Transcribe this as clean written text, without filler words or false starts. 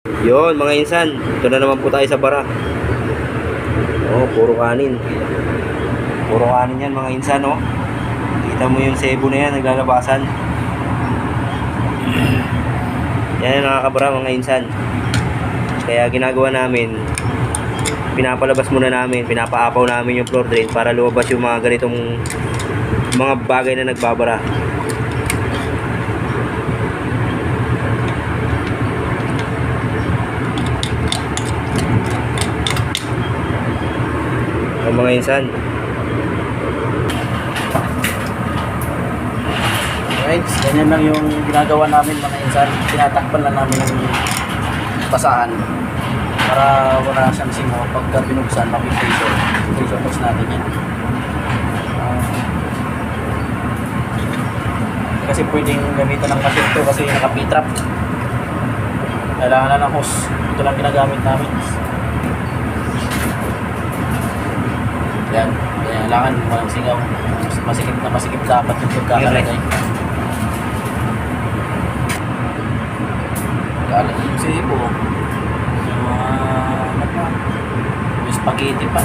Yon mga insan, ito na naman po tayo sa bara. Oh, puro kanin. Puro kanin yan mga insan, oh. Kita mo yung sebo na yan, naglalabasan. Yan yung nakakabara mga insan. Kaya ginagawa namin, pinapalabas muna namin, pinapaapaw namin yung floor drain para lumabas yung mga ganitong mga bagay na nagbabara. Ang mga insan. Right, ganyan lang yung ginagawa namin mga insan. Tinatakpan lang namin ng basahan para wala siyang singo pagka binuksan, mapipressure. Pressure test natin yan. Kasi pwedeng gamitan ng machine to kasi nakapitrap. Kailangan na ng hose. Ito lang ginagamit namin. Yan. Kailangan walang singaw. Masikip na masikip dapat yung pagkakalagay. Kalat yung sibo. Yung spaghetti pa.